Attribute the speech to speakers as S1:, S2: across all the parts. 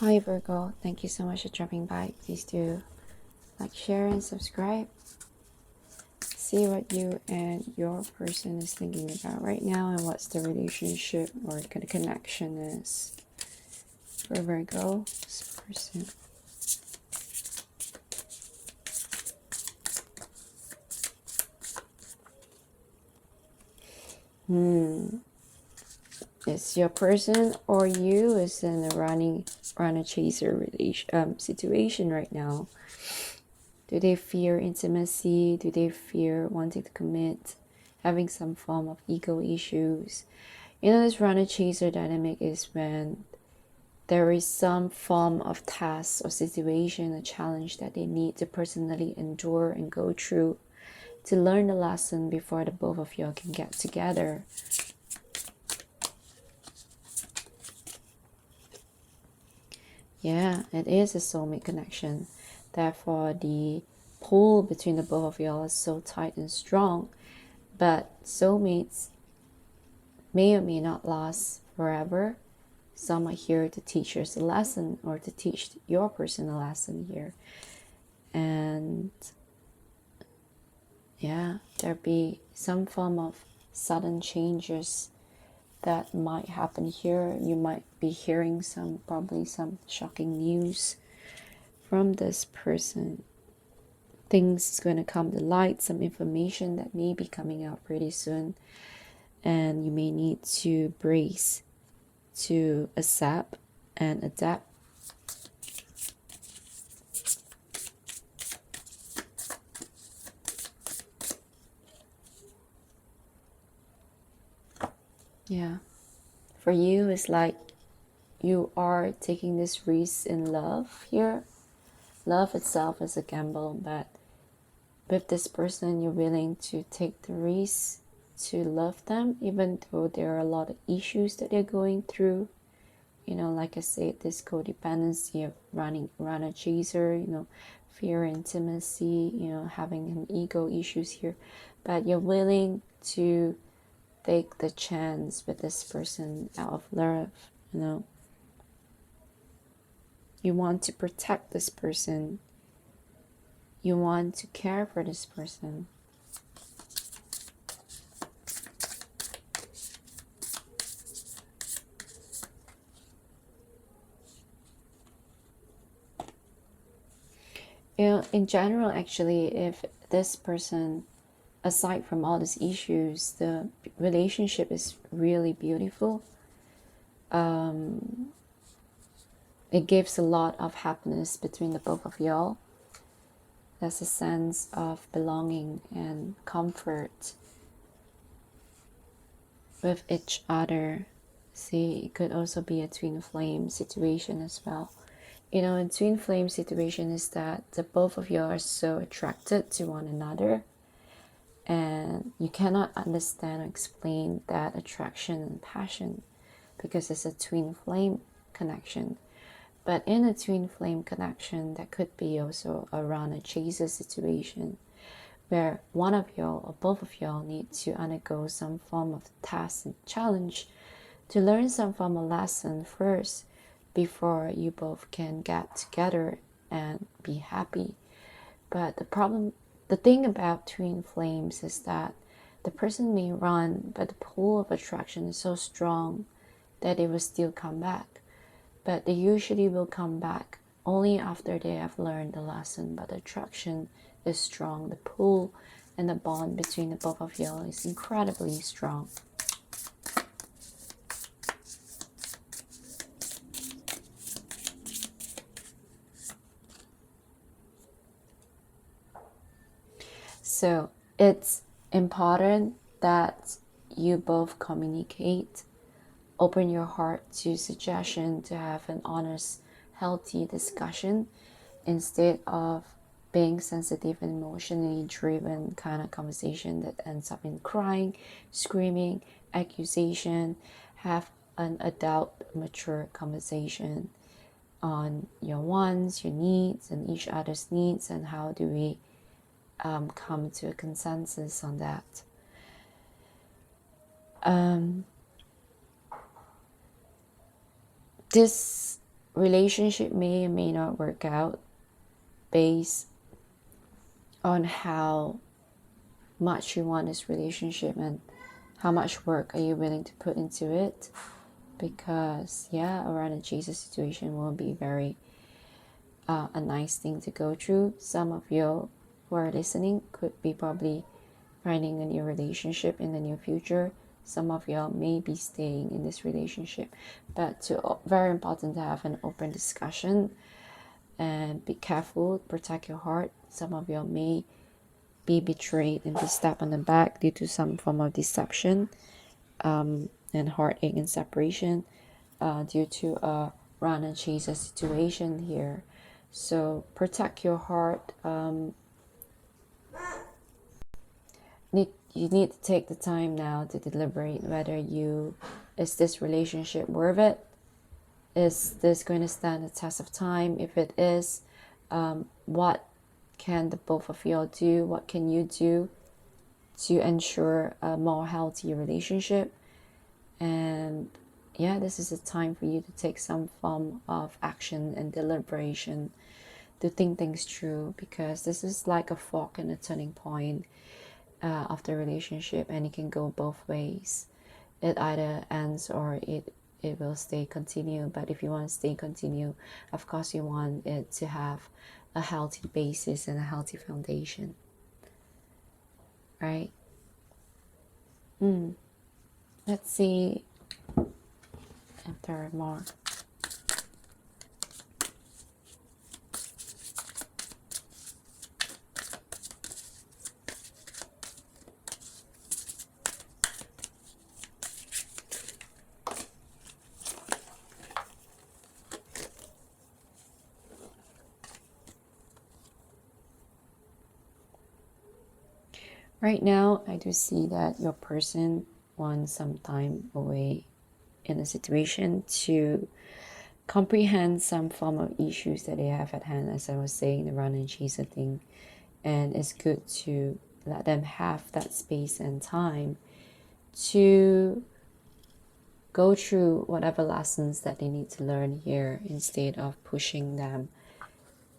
S1: Hi Virgo, thank you so much for dropping by. Please do like, share, and subscribe. See what you and your person is thinking about right now and what's the relationship or the connection is for Virgo's person. Is your person or you is in a runner chaser situation right now? Do they fear intimacy? Do they fear wanting to commit? Having some form of ego issues? You know, this runner chaser dynamic is when there is some form of task or situation, a challenge that they need to personally endure and go through to learn the lesson before the both of you can get together. Yeah, it is a soulmate connection. Therefore, the pull between the both of y'all is so tight and strong. But soulmates may or may not last forever. Some are here to teach us a lesson or to teach your person a lesson here. And yeah, there be some form of sudden changes that might happen here. You might be hearing probably some shocking news from this person. Things is going to come to light, some information that may be coming out pretty soon, and you may need to brace to accept and adapt. Yeah, for you it's like you are taking this risk in love here. Love itself is a gamble, but with this person you're willing to take the risk to love them, even though there are a lot of issues that they're going through. You know, like I said, this codependency of runner chaser, you know, fear intimacy, you know, having an ego issues here, but you're willing to take the chance with this person out of love. You know, you want to protect this person, you want to care for this person. You know, in general, actually, if this person, aside from all these issues, the relationship is really beautiful. It gives a lot of happiness between the both of y'all. There's a sense of belonging and comfort with each other. See, it could also be a twin flame situation as well. You know, in twin flame situation is that the both of you are so attracted to one another, and you cannot understand or explain that attraction and passion because it's a twin flame connection. But in a twin flame connection, that could be also around a chaser situation where one of y'all or both of y'all need to undergo some form of task and challenge to learn some form of lesson first before you both can get together and be happy. But the thing about twin flames is that the person may run, but the pull of attraction is so strong that they will still come back. But they usually will come back only after they have learned the lesson. But the attraction is strong. The pull and the bond between the both of you is incredibly strong. So it's important that you both communicate, open your heart to suggestion, to have an honest, healthy discussion instead of being sensitive and emotionally driven kind of conversation that ends up in crying, screaming, accusation. Have an adult, mature conversation on your wants, your needs, and each other's needs, and how do we come to a consensus on that. This relationship may or may not work out based on how much you want this relationship and how much work are you willing to put into it. Because yeah, a runner chaser situation will be very a nice thing to go through. Some of you who are listening could be probably finding a new relationship in the near future. Some of y'all may be staying in this relationship, but very important to have an open discussion and be careful, protect your heart. Some of y'all may be betrayed and be stabbed on the back due to some form of deception and heartache and separation due to a run and chaser situation here. So protect your heart. You need to take the time now to deliberate whether is this relationship worth it. Is this going to stand the test of time? If it is, what can the both of you all do? What can you do to ensure a more healthy relationship? And yeah, this is a time for you to take some form of action and deliberation to think things through, because this is like a fork and a turning point of the relationship, and it can go both ways. It either ends or it will stay continue. But if you want to stay continue, of course you want it to have a healthy basis and a healthy foundation, right? Let's see if there are more. Right now, I do see that your person wants some time away in a situation to comprehend some form of issues that they have at hand, as I was saying, the run and chaser thing. And it's good to let them have that space and time to go through whatever lessons that they need to learn here instead of pushing them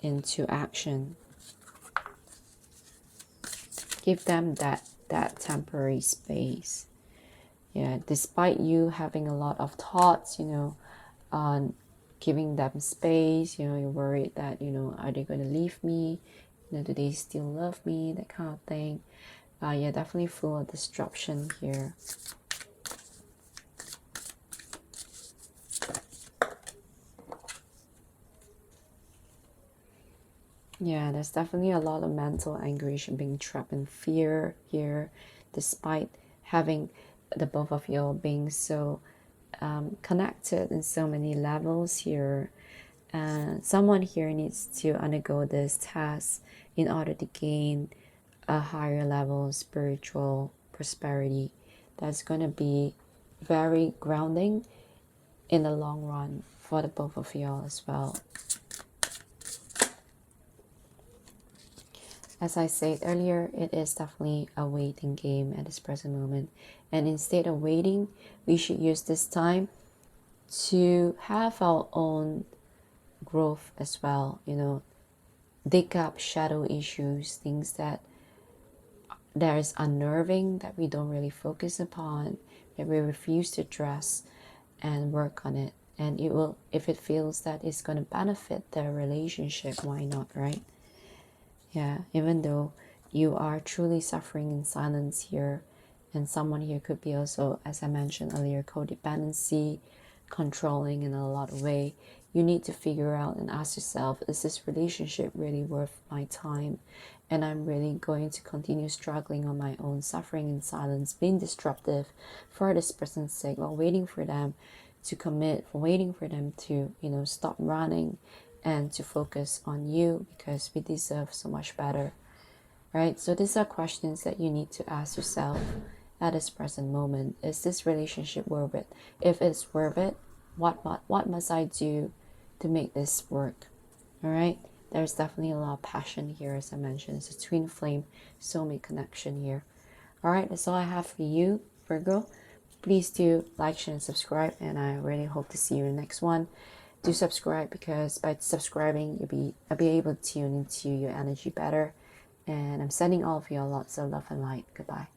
S1: into action. Give them that temporary space. Yeah, despite you having a lot of thoughts, on giving them space, you're worried that, are they going to leave me? Do they still love me? That kind of thing. Yeah, definitely full of disruption here. Yeah, there's definitely a lot of mental anguish and being trapped in fear here, despite having the both of you being so connected in so many levels here. Someone here needs to undergo this task in order to gain a higher level of spiritual prosperity that's going to be very grounding in the long run for the both of y'all as well. As I said earlier, it is definitely a waiting game at this present moment. And instead of waiting, we should use this time to have our own growth as well. Dig up shadow issues, things that there is unnerving that we don't really focus upon, that we refuse to address and work on it. And it will, if it feels that it's going to benefit the relationship, why not, right? Yeah, even though you are truly suffering in silence here, and someone here could be also, as I mentioned earlier, codependency, controlling in a lot of way, you need to figure out and ask yourself, is this relationship really worth my time? And I'm really going to continue struggling on my own, suffering in silence, being disruptive for this person's sake, while waiting for them to commit, for waiting for them to, stop running and to focus on you, because we deserve so much better, right? So these are questions that you need to ask yourself at this present moment. Is this relationship worth it? If it's worth it, what must I do to make this work? All right, there's definitely a lot of passion here, as I mentioned. It's a twin flame soulmate connection here. All right, that's all I have for you, Virgo. Please do like, share, and subscribe, and I really hope to see you in the next one. do subscribe, because by subscribing I'll be able to tune into your energy better. And I'm sending all of you a lots of love and light. Goodbye.